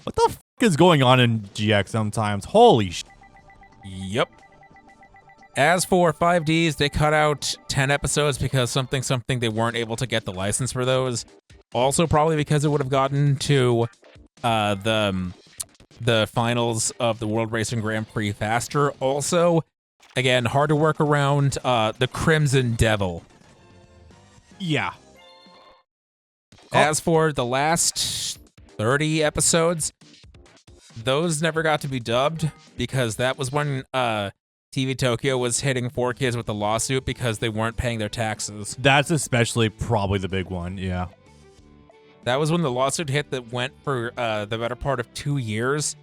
What the f is going on in GX sometimes? Holy sh! Yep. As for 5Ds, they cut out 10 episodes because something they weren't able to get the license for those. Also, probably because it would have gotten to the finals of the World Racing Grand Prix faster. Also, again, hard to work around the Crimson Devil. Yeah. As for the last 30 episodes, those never got to be dubbed because that was when TV Tokyo was hitting 4Kids with a lawsuit because they weren't paying their taxes. That's especially probably the big one, yeah. That was when the lawsuit hit that went for the better part of 2 years,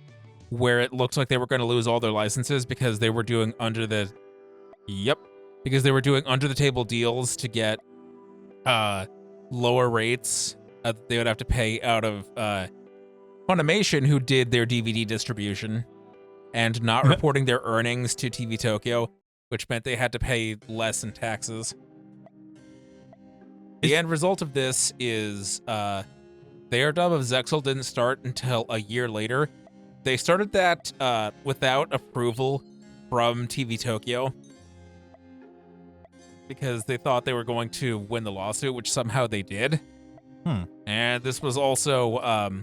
where it looked like they were going to lose all their licenses because they were doing under the table deals to get lower rates that they would have to pay out of Funimation, who did their DVD distribution, and not reporting their earnings to TV Tokyo, which meant they had to pay less in taxes. The end result of this is their dub of Zexal didn't start until a year later. They started that without approval from TV Tokyo because they thought they were going to win the lawsuit, which somehow they did. And this was also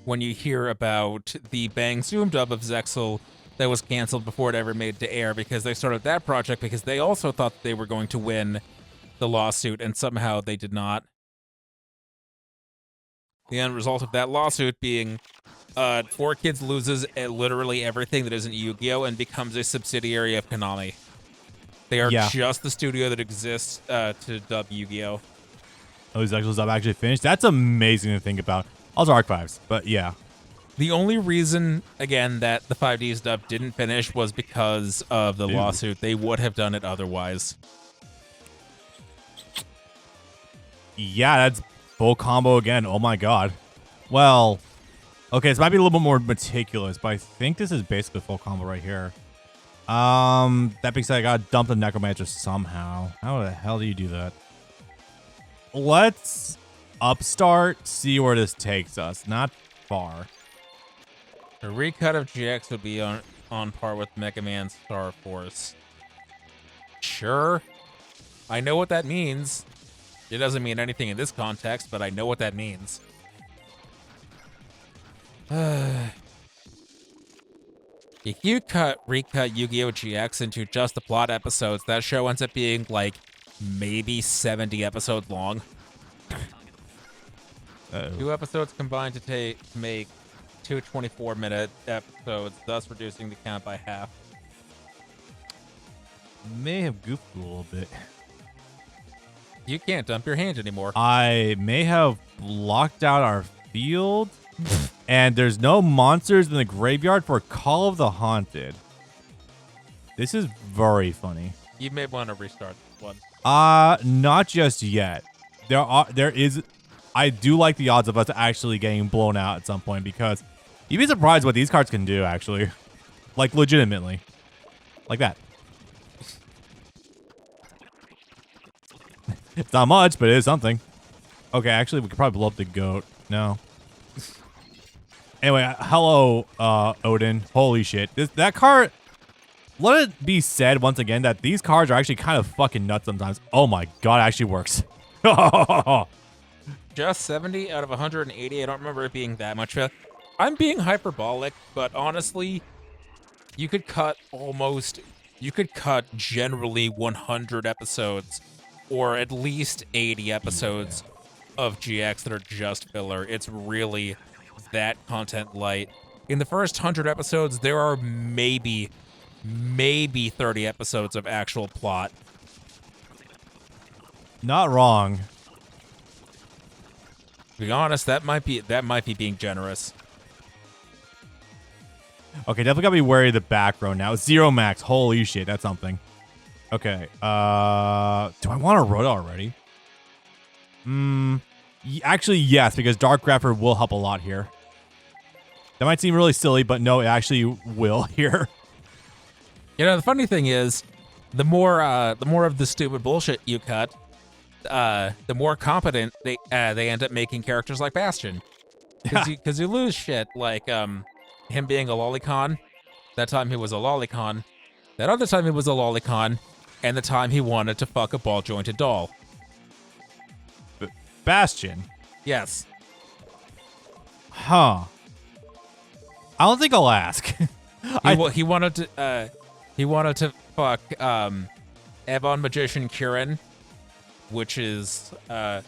when you hear about the Bang Zoom dub of Zexal that was canceled before it ever made to air because they started that project because they also thought they were going to win the lawsuit, and somehow they did not. The end result of that lawsuit being 4Kids loses literally everything that isn't Yu-Gi-Oh! And becomes a subsidiary of Konami. They are just the studio that exists to dub Yu-Gi-Oh! Oh, is Zexal's dub actually finished? That's amazing to think about. Also archives, but yeah. The only reason, again, that the 5D's dub didn't finish was because of the lawsuit. They would have done it otherwise. Yeah, that's full combo again. Oh my god. Well, okay, this might be a little bit more meticulous, but I think this is basically full combo right here. That being said, I gotta dump the Necromancer somehow. How the hell do you do that? Let's upstart, see where this takes us. Not far. A recut of GX would be on par with Mega Man Star Force. Sure. I know what that means. It doesn't mean anything in this context, but I know what that means. If you recut Yu-Gi-Oh! GX into just the plot episodes, that show ends up being like maybe 70 episodes long. 2 episodes combined to make 2 24-minute episodes, thus reducing the count by half. May have goofed a little bit. You can't dump your hand anymore. I may have locked out our field, and there's no monsters in the graveyard for Call of the Haunted. This is very funny. You may want to restart this one. Not just yet. I do like the odds of us actually getting blown out at some point because you'd be surprised what these cards can do, actually. Like, legitimately. Like that. It's not much, but it is something. Okay, actually, we could probably blow up the goat. No. Anyway, hello, Odin. Holy shit. That card... Let it be said once again that these cards are actually kind of fucking nuts sometimes. Oh my god, it actually works. Just 70 out of 180. I don't remember it being that much. I'm being hyperbolic, but honestly, you could cut generally 100 episodes, or at least 80 episodes of GX that are just filler. It's really that content light. In the first 100 episodes, there are maybe 30 episodes of actual plot. Not wrong. To be honest, that might be being generous. Okay, definitely gotta be wary of the back row now. Zero max. Holy shit, that's something. Okay. Do I want a Rhoda already? Actually, yes, because Dark Grapher will help a lot here. That might seem really silly, but no, it actually will here. You know, the funny thing is, the more of the stupid bullshit you cut, the more competent they end up making characters like Bastion. Because you lose shit like him being a lolicon. That time he was a lolicon. That other time he was a lolicon. And the time he wanted to fuck a ball-jointed doll. Bastion. Yes. Huh. I don't think I'll ask. He wanted to fuck Ebon Magician Kirin, which is a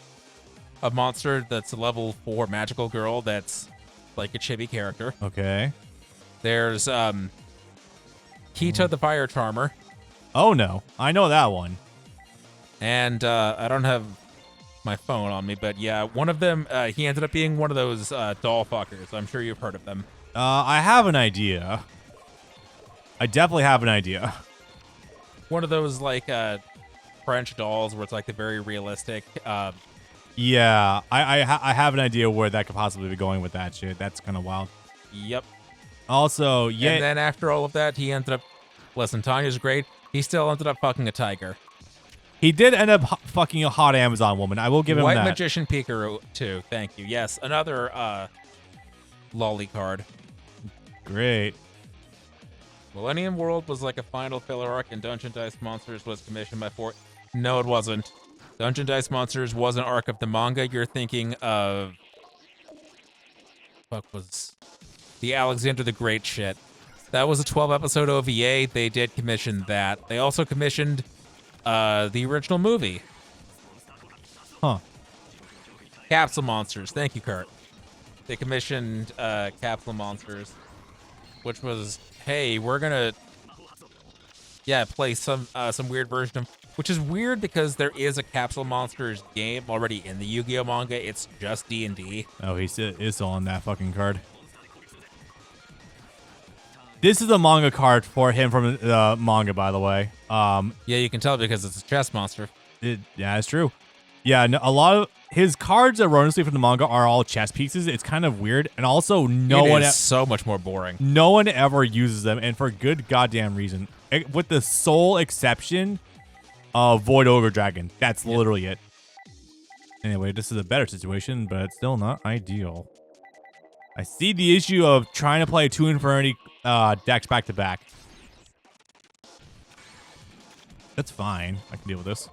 monster that's a level 4 magical girl that's like a chibi character. Okay. There's Kita the Fire Charmer. Oh no, I know that one. And I don't have my phone on me, but yeah, one of them, he ended up being one of those doll fuckers. I'm sure you've heard of them. I have an idea. I definitely have an idea. One of those like French dolls where it's like the very realistic. Yeah, I have an idea where that could possibly be going with that shit. That's kind of wild. Yep. Also, yeah. And then after all of that, he ended up. Listen, Tanya's great. He still ended up fucking a tiger. He did end up fucking a hot Amazon woman. I will give him White that. Magician Pikachu, too. Thank you. Yes, another lolly card. Great. Millennium World was like a final filler arc, and Dungeon Dice Monsters was commissioned by Fort. No, it wasn't. Dungeon Dice Monsters was an arc of the manga. You're thinking of. Fuck was. The Alexander the Great shit. That was a 12-episode OVA. They did commission that. They also commissioned the original movie. Huh. Capsule Monsters. Thank you, Kurt. They commissioned Capsule Monsters, which was, hey, we're gonna, play some weird version of, which is weird because there is a Capsule Monsters game already in the Yu-Gi-Oh manga. It's just D&D. Oh, he is still on that fucking card. This is a manga card for him from the manga, by the way. Yeah, you can tell because it's a chess monster. Yeah, it's true. Yeah, no, a lot of his cards, erroneously from the manga, are all chess pieces. It's kind of weird, and also It is so much more boring. No one ever uses them, and for good goddamn reason. With the sole exception of Void Ogre Dragon. That's literally it. Anyway, this is a better situation, but it's still not ideal. I see the issue of trying to play 2 Infinity decks back to back. That's fine. I can deal with this.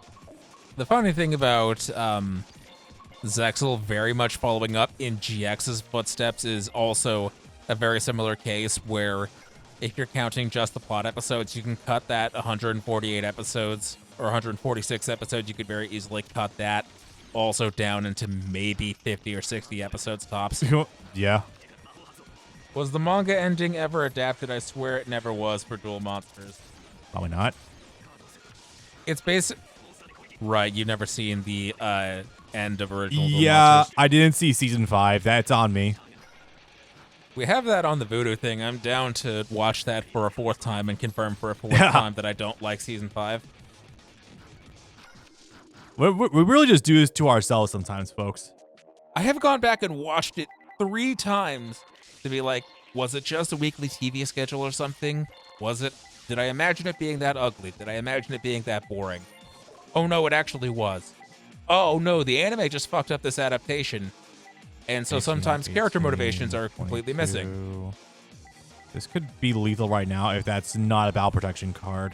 The funny thing about Zexal very much following up in GX's footsteps is also a very similar case where if you're counting just the plot episodes, you can cut that 148 episodes or 146 episodes. You could very easily cut that also down into maybe 50 or 60 episodes tops. Yeah. Was the manga ending ever adapted? I swear it never was for Duel Monsters. Probably not. It's basic. Right, you've never seen the end of original Duel Yeah, Monsters. I didn't see season 5. That's on me. We have that on the Voodoo thing. I'm down to watch that for a 4th time and confirm for a 4th time that I don't like season 5. We really just do this to ourselves sometimes, folks. I have gone back and watched it 3 times to be like, was it just a weekly TV schedule or something? Did I imagine it being that ugly? Did I imagine it being that boring? Oh no, it actually was. Oh no, the anime just fucked up this adaptation. And so sometimes character motivations are completely missing. This could be lethal right now if that's not a battle protection card.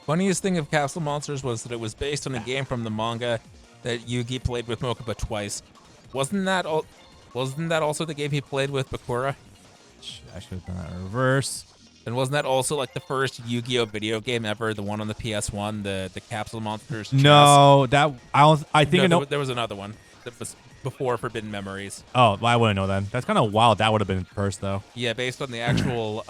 Funniest thing of Castle Monsters was that it was based on a game from the manga that Yugi played with Mokuba twice. Wasn't that also the game he played with Bakura? I should have done that in reverse. And wasn't that also like the first Yu-Gi-Oh video game ever, the one on the PS1, the Capsule Monsters chess? No, I think there was another one that was before Forbidden Memories. Oh, well, I wouldn't know then. That's kind of wild. That would have been first though. Yeah, based on the actual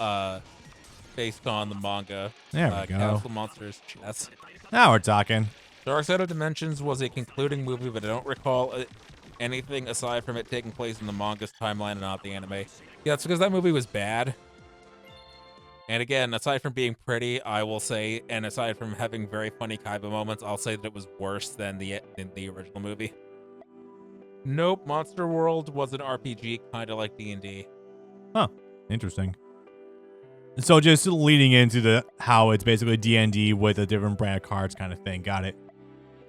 based on the manga. There we go. Capsule Monsters chess. Now we're talking. Dark Side of Dimensions was a concluding movie, but I don't recall anything aside from it taking place in the manga's timeline and not the anime. Yeah, that's because that movie was bad. And again, aside from being pretty, I will say, and aside from having very funny Kaiba moments, I'll say that it was worse than the original movie. Nope, Monster World was an RPG, kind of like D&D. Huh. Interesting. So just leading into how it's basically D&D with a different brand of cards kind of thing. Got it.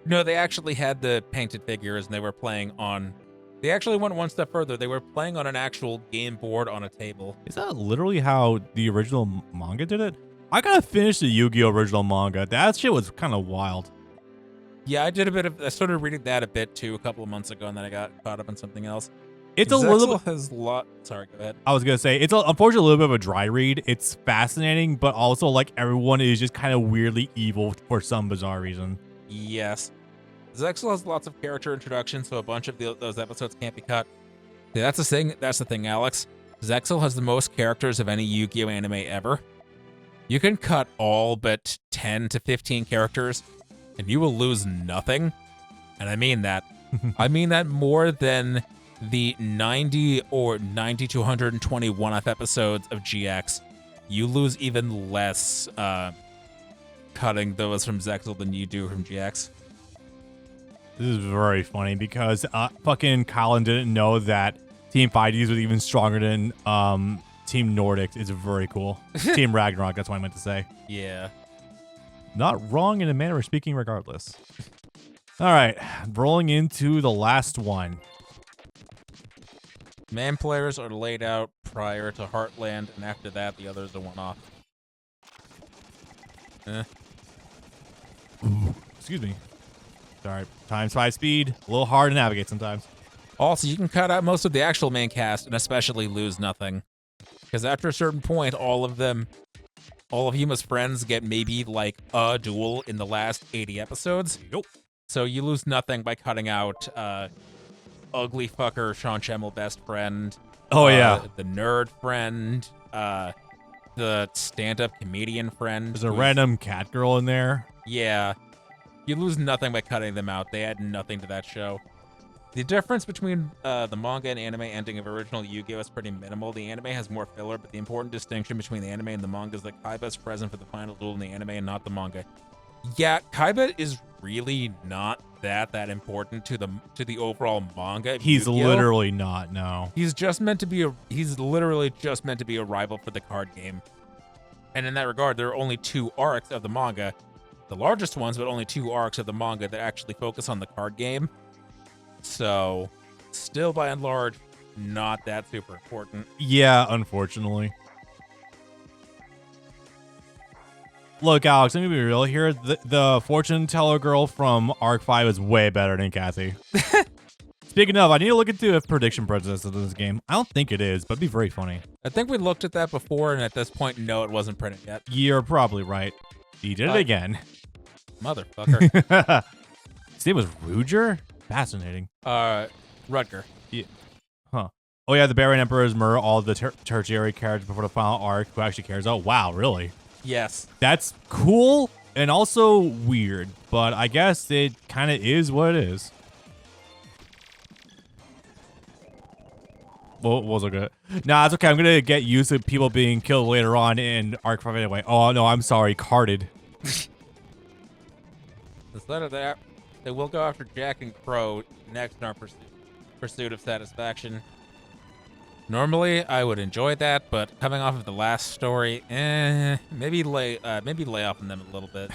No, they actually had the painted figures, and they were playing on They actually went one step further. They were playing on an actual game board on a table. Is that literally how the original manga did it? I gotta finish the Yu-Gi-Oh! Original manga. That shit was kind of wild. Yeah, I started reading that a bit too a couple of months ago, and then I got caught up on something else. It's a little bit. Has Sorry, go ahead. I was gonna say it's unfortunately a little bit of a dry read. It's fascinating, but also like everyone is just kind of weirdly evil for some bizarre reason. Yes, Zexal has lots of character introduction, so a bunch of those episodes can't be cut. Yeah, that's the thing. That's the thing, Alex. Zexal has the most characters of any Yu-Gi-Oh anime ever. You can cut all but 10 to 15 characters, and you will lose nothing. And I mean that. I mean that more than the 90 or 90 to 120 one-off episodes of GX. You lose even less cutting those from Zexal than you do from GX. This is very funny because fucking Kalin didn't know that Team Fighties was even stronger than Team Nordic. It's very cool. Team Ragnarok, that's what I meant to say. Yeah. Not wrong in a manner of speaking regardless. All right, rolling into the last one. Man players are laid out prior to Heartland, and after that, the others are one-off. Excuse me. Sorry, times 5 speed. A little hard to navigate sometimes. Also, you can cut out most of the actual main cast and especially lose nothing. Because after a certain point, all of Yuma's friends get maybe like a duel in the last 80 episodes. Nope. So you lose nothing by cutting out ugly fucker Sean Schemmel best friend. Oh, yeah. The nerd friend. The stand-up comedian friend. There's a random cat girl in there. Yeah. You lose nothing by cutting them out. They add nothing to that show. The difference between the manga and anime ending of original Yu-Gi-Oh! Is pretty minimal. The anime has more filler, but the important distinction between the anime and the manga is that Kaiba is present for the final duel in the anime and not the manga. Yeah, Kaiba is really not that important to the overall manga. He's literally not, no. He's literally just meant to be a rival for the card game. And in that regard, there are only 2 arcs of the manga. The largest ones, but only 2 arcs of the manga that actually focus on the card game. So, still by and large, not that super important. Yeah, unfortunately. Look, Alex, let me be real here. The fortune teller girl from Arc 5 is way better than Cassie. Speaking of, I need to look into if prediction princess is in this game. I don't think it is, but it'd be very funny. I think we looked at that before, and at this point, no, it wasn't printed yet. You're probably right. He did it again. Motherfucker. His name was Ruger? Fascinating. Rutger. Yeah. Huh. Oh, yeah, the Barbarian Emperor's murder all the tertiary characters before the final arc. Who actually cares? Oh, wow, really? Yes. That's cool and also weird, but I guess it kind of is what it is. Well, was it good? Nah, it's okay. I'm going to get used to people being killed later on in Arc 5 anyway. Oh, no, I'm sorry. Carded. Instead of that, they will go after Jack and Crow next in our pursuit of satisfaction. Normally, I would enjoy that, but coming off of the last story, maybe lay off on them a little bit.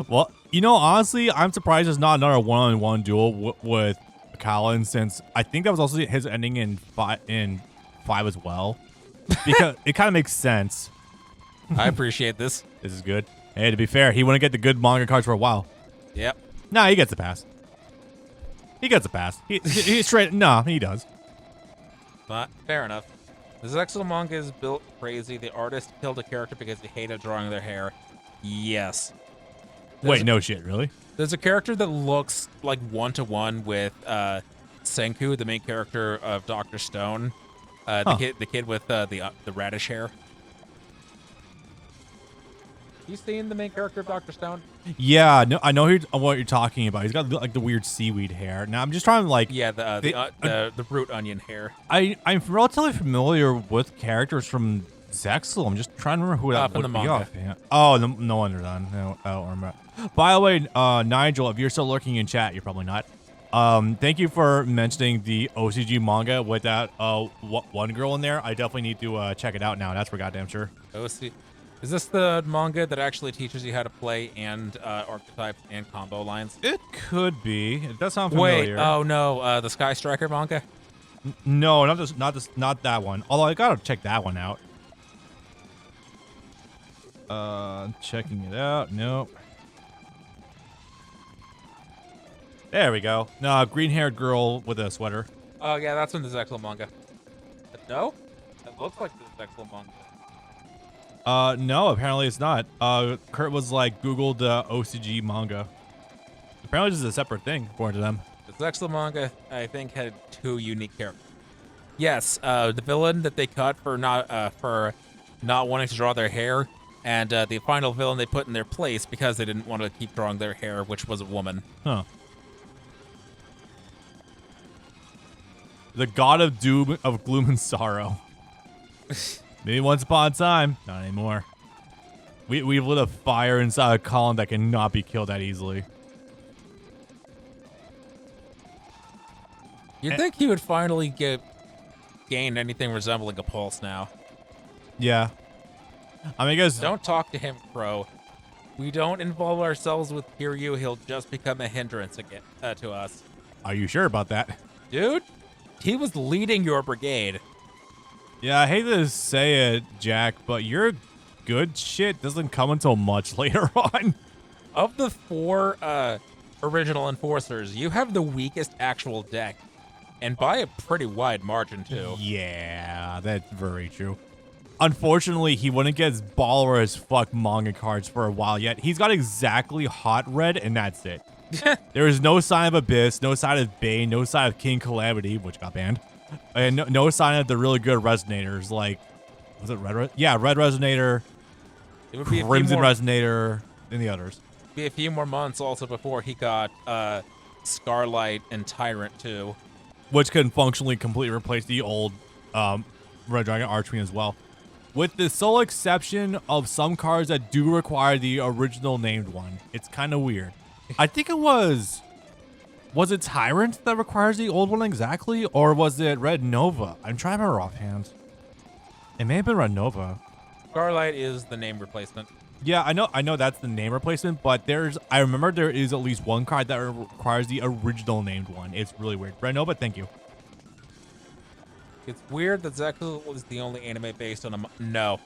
Well, you know, honestly, I'm surprised there's not another one-on-one duel with Kalin, since I think that was also his ending in five as well. Because it kind of makes sense. I appreciate this. This is good. Hey, to be fair, he wouldn't get the good manga cards for a while. Yep. Nah, he gets a pass. He gets a pass. He's straight. Nah, he does. But fair enough. The Zexal manga is built crazy. The artist killed a character because he hated drawing their hair. Yes. Wait, no shit, really? There's a character that looks like one-to-one with Senku, the main character of Dr. Stone. The kid with the radish hair. You seen the main character of Dr. Stone? Yeah, no, I know what you're talking about. He's got like the weird seaweed hair. Now I'm just trying to like the root onion hair. I'm relatively familiar with characters from Zexal. I'm just trying to remember who that would be. Yeah. Oh, no wonder then. No, I don't remember. By the way, Nigel, if you're still lurking in chat, you're probably not. Thank you for mentioning the OCG manga with that one girl in there. I definitely need to check it out now. That's for goddamn sure. Is this the manga that actually teaches you how to play and archetypes and combo lines? It could be. It does sound Wait, familiar. oh no, the Sky Striker manga? No, not that one. Although I gotta check that one out. Checking it out. Nope. There we go. No, green-haired girl with a sweater. Oh yeah, that's in the Zexal manga. No? That looks like the Zexal manga. No, apparently it's not. Kurt was like, Googled OCG manga. Apparently this is a separate thing, according to them. The Zexal manga, I think, had 2 unique characters. Yes, the villain that they cut for not wanting to draw their hair, and the final villain they put in their place because they didn't want to keep drawing their hair, which was a woman. Huh. The god of doom, of gloom and sorrow. Maybe once upon a time, not anymore. We've lit a fire inside a Kalin that cannot be killed that easily. You'd think he would finally gain anything resembling a pulse now. Yeah. I mean, I guess... Don't talk to him, Crow. We don't involve ourselves with Kiryu, he'll just become a hindrance again to us. Are you sure about that? Dude, he was leading your brigade. Yeah, I hate to say it, Jack, but your good shit doesn't come until much later on. Of the 4 original enforcers, you have the weakest actual deck. And by a pretty wide margin, too. Yeah, that's very true. Unfortunately, he wouldn't get his baller as fuck manga cards for a while yet. He's got exactly Hot Red, and that's it. There is no sign of Abyss, no sign of Bane, no sign of King Calamity, which got banned. And no sign of the really good Resonators, like... Was it Red? Yeah, Red Resonator, It would be Crimson Resonator, and the others. Be a few more months also before he got Scarlight and Tyrant, too. Which can functionally completely replace the old Red Dragon Archwing as well. With the sole exception of some cards that do require the original named one. It's kind of weird. I think it was it Tyrant that requires the old one exactly? Or was it Red Nova? I'm trying to remember offhand. It may have been Red Nova. Scarlight is the name replacement. Yeah, I know that's the name replacement, but I remember there is at least one card that requires the original named one. It's really weird. Red Nova, thank you. It's weird that Zexal is the only anime based on a no.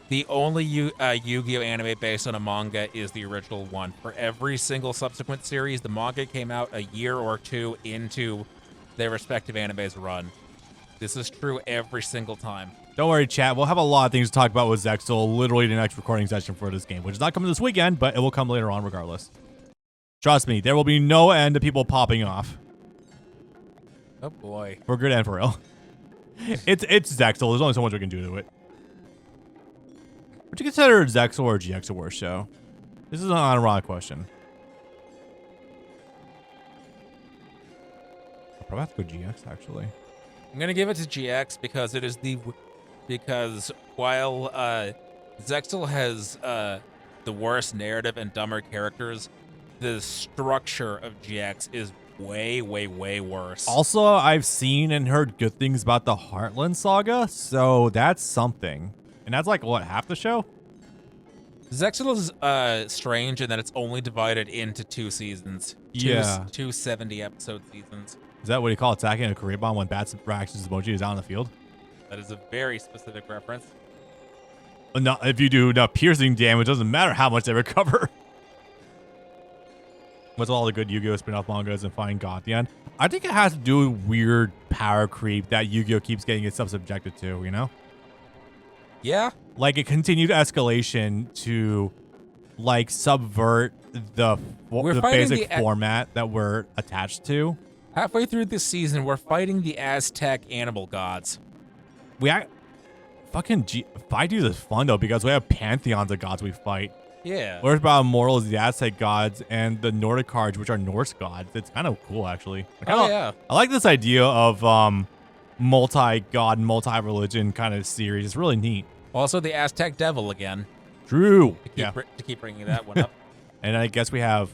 The only Yu-Gi-Oh anime based on a manga is the original one. For every single subsequent series, the manga came out a year or 2 into their respective anime's run. This is true every single time. Don't worry, chat. We'll have a lot of things to talk about with Zexal literally the next recording session for this game, which is not coming this weekend, but it will come later on regardless. Trust me, there will be no end to people popping off. Oh boy. For good and for ill. It's Zexal. There's only so much we can do to it. Would you consider Zexal or GX a worse show? This is an ironic question. I'll probably have to go GX, actually. I'm gonna give it to GX because it is because while Zexal has the worst narrative and dumber characters, the structure of GX is way, way, way worse. Also, I've seen and heard good things about the Heartland Saga, so that's something. And that's like, what, half the show? Zexal is strange in that it's only divided into 2 seasons. Yeah. 2 70-episode seasons. Is that what you call attacking a career bomb when Bats Rax's emoji is out on the field? That is a very specific reference. No, if you do enough piercing damage, it doesn't matter how much they recover. What's all the good Yu-Gi-Oh spin-off mangas and Finding God at the end? I think it has to do with weird power creep that Yu-Gi-Oh keeps getting itself subjected to, you know? Yeah. Like a continued escalation to like subvert the basic format that we're attached to. Halfway through this season, we're fighting the Aztec animal gods. Fighting is fun though because we have pantheons of gods we fight. Yeah. Whereas about Immortal is the Aztec gods and the Nordic cards, which are Norse gods. It's kind of cool actually. Yeah. I like this idea of multi-god, multi-religion kind of series. It's really neat. Also, the Aztec devil again. True. To keep bringing that one up. And I guess we have,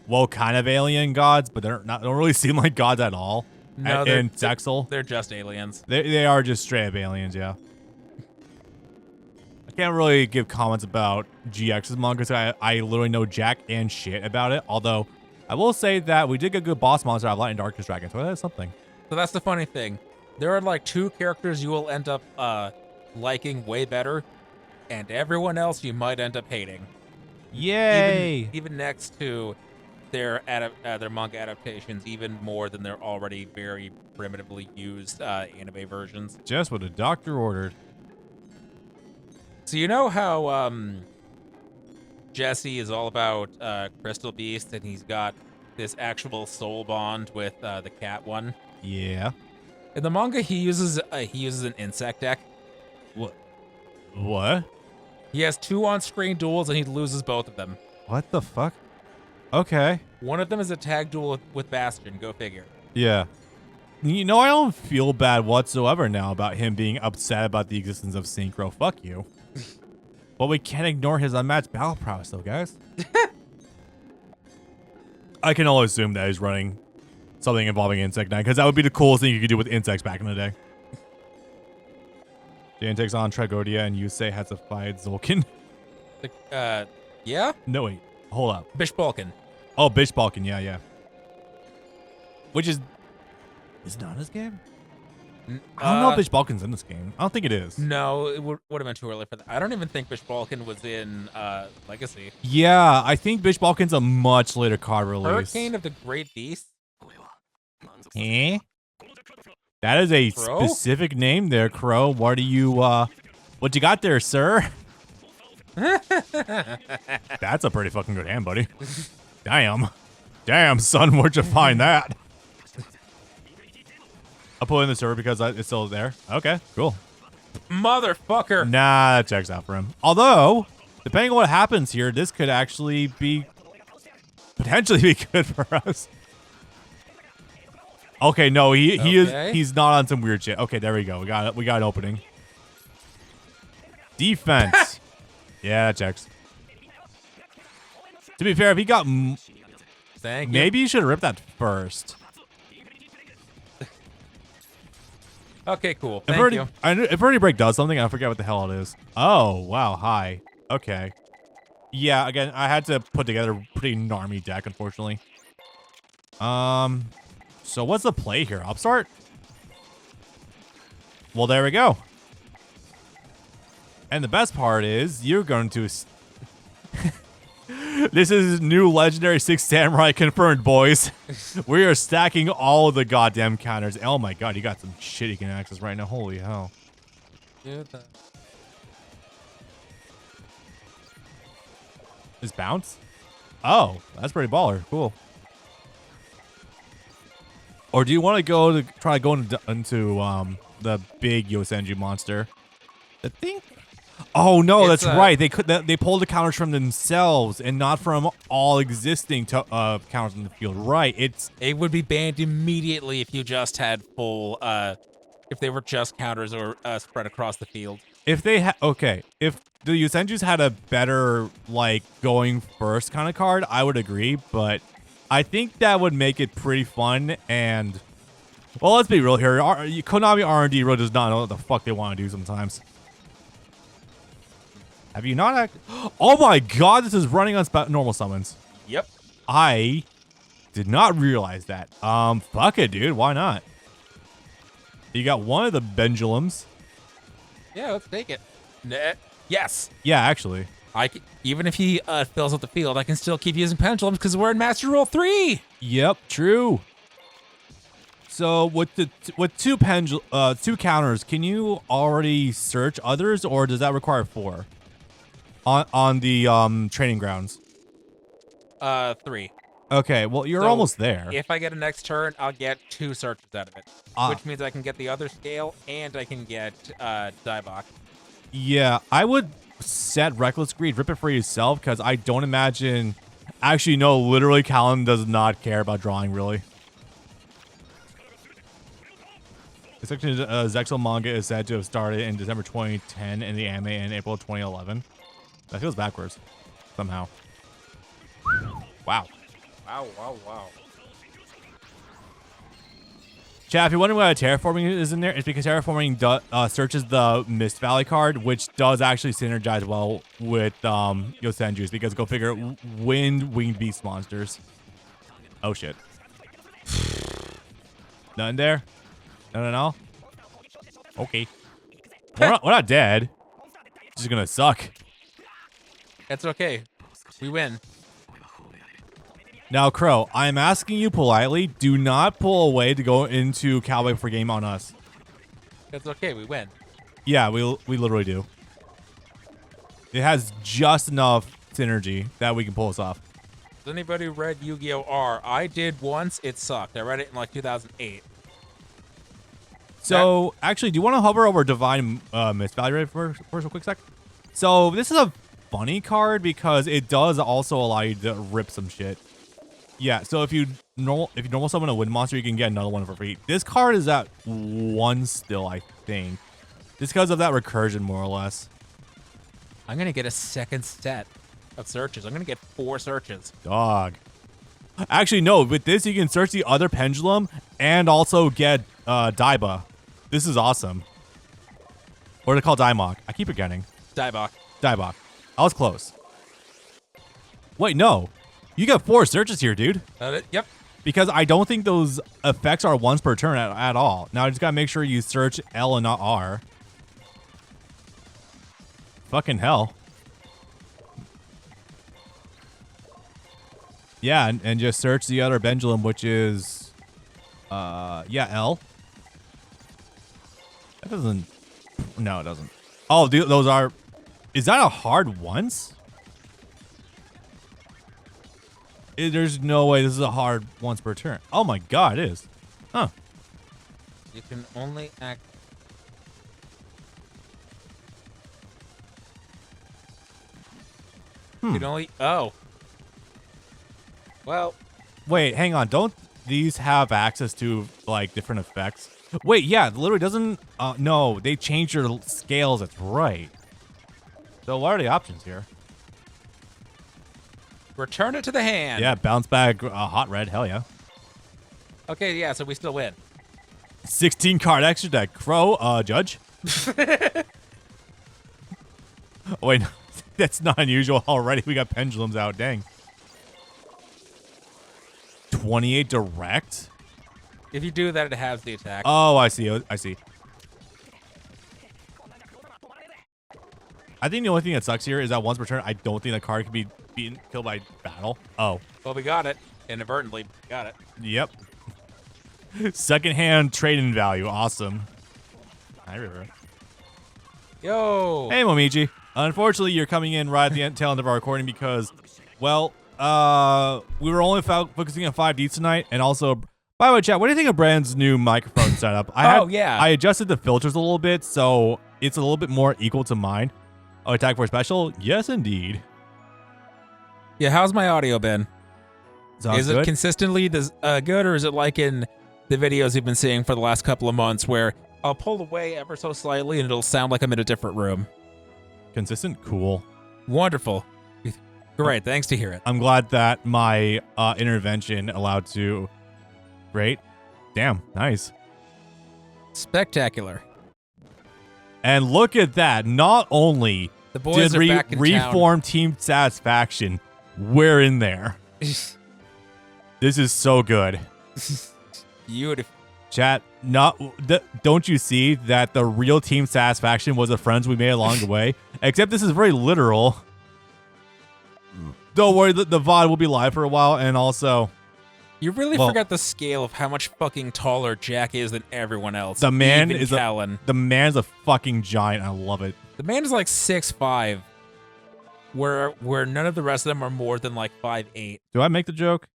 well, kind of alien gods, but don't really seem like gods at all. No, in Zexal. They're just aliens. They are just straight up aliens, yeah. can't really give comments about GX's manga because I literally know jack and shit about it. Although I will say that we did get a good boss monster out of Light and Darkness Dragon, so that's something. So that's the funny thing. There are like 2 characters you will end up liking way better, and everyone else you might end up hating. Yay! Even next to their manga adaptations, even more than their already very primitively used anime versions. Just what the doctor ordered. So you know how Jesse is all about Crystal Beast, and he's got this actual soul bond with the cat one? Yeah. In the manga, he uses an insect deck. What? He has 2 on-screen duels, and he loses both of them. What the fuck? Okay. One of them is a tag duel with Bastion. Go figure. Yeah. You know, I don't feel bad whatsoever now about him being upset about the existence of Synchro. Fuck you. But we can't ignore his unmatched battle prowess, though, guys. I can only assume that he's running something involving Insect Knight, because that would be the coolest thing you could do with insects back in the day. Dan takes on Tragodia, and Yusei has to fight Zolkin. Yeah? No, wait. Hold up. Bishbalkin. Oh, Bishbalkin. Yeah. Which is not in this game? I don't know if Bishbalkin's in this game. I don't think it is. No, it would have been too early for that. I don't even think Bishbalkin was in Legacy. Yeah, I think Bishbalkin's a much later card release. Hurricane of the Great Beast? Eh? That is a Crow? specific name there, Crow. What do you, what you got there, sir? That's a pretty fucking good hand, buddy. Damn, son, where'd you find that? I'll put it in the server because it's still there. Okay, cool. Motherfucker. Nah, that checks out for him. Although, depending on what happens here, this could actually potentially be good for us. Okay, no, he's not on some weird shit. Okay, there we go. We got an opening. Defense. Yeah, that checks. To be fair, if he got maybe you should have ripped that first. Okay, cool. Thank you. If Verdi Break does something, I forget what the hell it is. Oh, wow, hi. Okay. Yeah, again, I had to put together a pretty narmy deck, unfortunately. So what's the play here? Upstart? Well, there we go. And the best part is, you're going to... This is new legendary 6 Samurai confirmed, boys. We are stacking all the goddamn counters. Oh my god, you got some shit you can access right now. Holy hell. Is bounce? Oh, that's pretty baller. Cool. Or do you want to try going into the big Yosenju monster? I think. Oh no, that's right. They pulled the counters from themselves and not from all existing counters in the field. Right. It would be banned immediately if you just had full if they were just counters or spread across the field. If they if the Yosenjus had a better like going first kind of card, I would agree, but I think that would make it pretty fun. And well, let's be real here. Konami R&D really does not know what the fuck they want to do sometimes. Have you not? Oh my god, this is running on normal summons. Yep. I did not realize that. Fuck it, dude. Why not? You got one of the Pendulums. Yeah, let's take it. Yes. Yeah, actually. Even if he fills up the field, I can still keep using Pendulums because we're in Master Rule 3. Yep, true. So with two counters, can you already search others, or does that require 4? On the training grounds. 3. Okay, well you're almost there. If I get a next turn, I'll get 2 searches out of it, which means I can get the other scale and I can get Diebok. Yeah, I would set Reckless Greed, rip it for yourself, because I don't imagine. Actually, no, literally, Kalin does not care about drawing really. The section Zexal manga is said to have started in December 2010 in the anime in April 2011. That feels backwards somehow. Wow. Wow. Chat, if you're wondering why terraforming is in there, it's because terraforming searches the Mist Valley card, which does actually synergize well with Yosenju's, because go figure, winged beast monsters. Oh shit. Nothing there? No. Okay. We're not dead. Just gonna suck. That's okay. We win. Now, Crow, I'm asking you politely, do not pull away to go into Cowboy for game on us. That's okay. We win. Yeah, we literally do. It has just enough synergy that we can pull us off. Has anybody read Yu-Gi-Oh! R? I did once. It sucked. I read it in like 2008. So, actually, do you want to hover over Divine Mist Valley for a quick sec? So, this is a funny card because it does also allow you to rip some shit. Yeah, so if you normal summon a wind monster, you can get another one for free. This card is at 1 still, I think. Just because of that recursion, more or less. I'm going to get a second set of searches. I'm going to get 4 searches. Dog. Actually, no. With this, you can search the other pendulum and also get Daiba. This is awesome. Or they call Daimok. I keep forgetting. Daibok. Daibok. I was close. Wait, no. You got 4 searches here, dude. Yep. Because I don't think those effects are once per turn at all. Now, I just got to make sure you search L and not R. Fucking hell. Yeah, and just search the other pendulum, which is, yeah, L. That doesn't, no, it doesn't. Oh, those are, is that a hard once? There's no way this is a hard once per turn. Oh my god, it is. Huh. You can only act. You can only. Oh. Well. Wait, hang on. Don't these have access to, like, different effects? Wait, yeah, it literally doesn't. No, they changed your scales. That's right. So what are the options here? Return it to the hand. Yeah, bounce back, hot red. Hell yeah. Okay, yeah, so we still win. 16 card extra deck. Crow, judge. Oh, wait, no, that's not unusual already. We got pendulums out. Dang. 28 direct. If you do that, it halves the attack. Oh, I see. I see. I think the only thing that sucks here is that once per turn, I don't think the card can be beaten, killed by battle. Oh. Well, we got it. Inadvertently. Got it. Yep. Secondhand trade-in value. Awesome. Hi, River. Yo. Hey, Momiji. Unfortunately, you're coming in right at the tail end of our recording because, well, we were only focusing on 5D tonight, and also, by the way, chat, what do you think of Brand's new microphone setup? Yeah. I adjusted the filters a little bit, so it's a little bit more equal to mine. Oh, attack for special? Yes, indeed. Yeah, how's my audio been? Sounds is good. it consistently good, or is it like in the videos you've been seeing for the last couple of months where I'll pull away ever so slightly and it'll sound like I'm in a different room? Consistent? Cool. Wonderful. Great, thanks to hear it. I'm glad that my intervention allowed to... Great. Damn, nice. Spectacular. And look at that. Not only The boys did are back in reform Team Satisfaction, we're in there. town. This is so good. Beautiful. Chat, don't you see that the real Team Satisfaction was the friends we made along the way? Except this is very literal. Don't worry, the VOD will be live for a while, and also... You really forgot the scale of how much fucking taller Jack is than everyone else. The man Even is Kalin. the man's a fucking giant. I love it. The man is like 6'5", where none of the rest of them are more than like 5'8". Do I make the joke?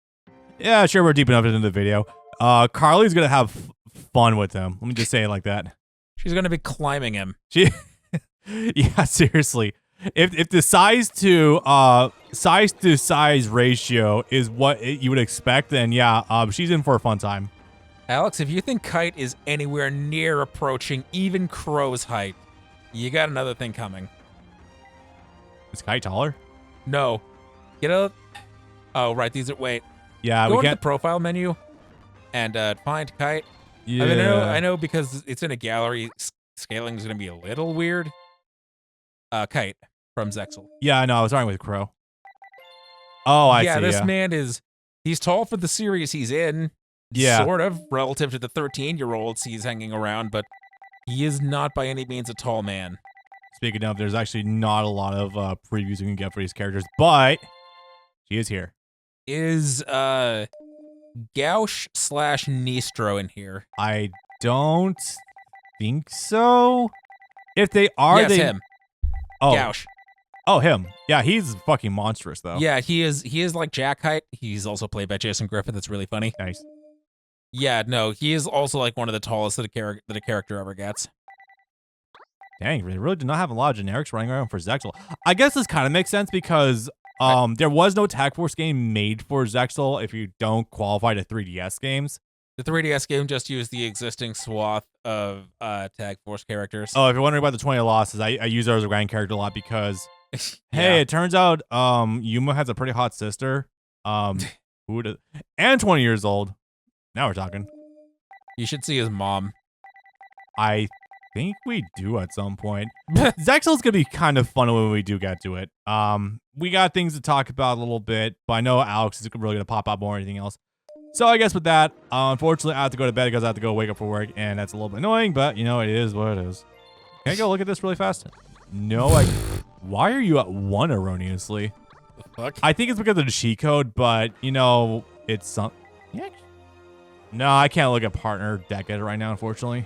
Yeah, sure. We're deep enough into the video. Carly's gonna have fun with him. Let me just say it like that. She's gonna be climbing him. Yeah, seriously. If the size to size ratio is what you would expect, then yeah, she's in for a fun time. Alex, if you think Kite is anywhere near approaching even Crow's height, you got another thing coming. Is Kite taller? No. Get a... Oh, right, these are... Wait. Yeah, Go we to the can't. profile menu and find Kite. Yeah. I mean, I know because it's in a gallery, scaling is going to be a little weird. Kite from Zexel. Yeah, I know. I was talking with Crow. Oh, I see. This Yeah. man he's tall for the series he's in. Yeah. Sort of, relative to the 13-year-olds he's hanging around, but he is not by any means a tall man. Speaking of, there's actually not a lot of previews you can get for these characters, but she is here. Is Gauch/Nistro in here? I don't think so. If they are, yes, him. Oh, Gauch. Oh, him. Yeah, he's fucking monstrous though. Yeah, he is like Jack height. He's also played by Jason Griffith. That's really funny. Nice. Yeah, no, he is also like one of the tallest that a character ever gets. Dang, they really do not have a lot of generics running around for Zexal. I guess this kind of makes sense because there was no Tag Force game made for Zexal if you don't qualify to 3DS games. The 3DS game just used the existing swath of Tag Force characters. Oh, if you're wondering about the 20 losses, I use her as a grand character a lot because, yeah. hey, it turns out Yuma has a pretty hot sister, and 20 years old. Now we're talking. You should see his mom. I think we do at some point. Zexal's gonna be kind of fun when we do get to it. We got things to talk about a little bit, but I know Alex is really gonna pop up more than anything else. So I guess with that, unfortunately, I have to go to bed because I have to go wake up for work, and that's a little bit annoying, but you know, it is what it is. Can I go look at this really fast? No, why are you at 1 erroneously? The fuck? I think it's because of the cheat code, but you know, it's some. Yeah. No, I can't look at partner deck edit right now, unfortunately.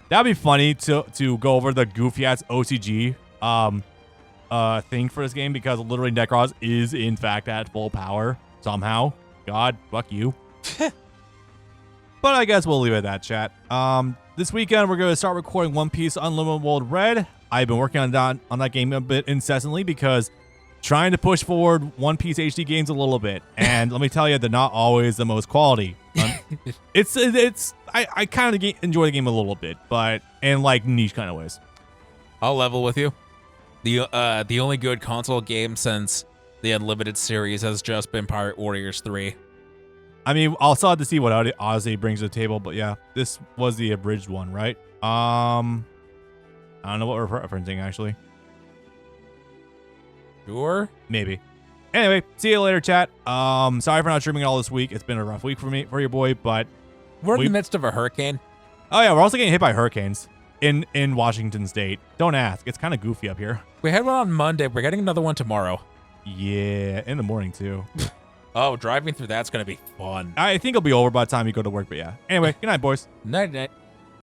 That'd be funny to go over the goofy ass OCG thing for this game because literally Necros is in fact at full power somehow. God, fuck you. But I guess we'll leave it at that, chat. This weekend we're going to start recording One Piece Unlimited World Red. I've been working on that game a bit incessantly because trying to push forward One Piece HD games a little bit, and let me tell you, they're not always the most quality. I kind of enjoy the game a little bit, but in like niche kind of ways. I'll level with you. The only good console game since the Unlimited series has just been Pirate Warriors 3. I mean, I'll still have to see what Odyssey brings to the table, but yeah, this was the abridged one, right? I don't know what we're referencing actually. Sure. Maybe. Anyway, see you later, chat. Sorry for not streaming all this week. It's been a rough week for your boy, but we're in the midst of a hurricane. Oh yeah, we're also getting hit by hurricanes in Washington State. Don't ask. It's kind of goofy up here. We had one on Monday. We're getting another one tomorrow. Yeah, in the morning too. Oh, driving through that's gonna be fun. I think it'll be over by the time you go to work, but yeah. Anyway, good night, boys. Night, night.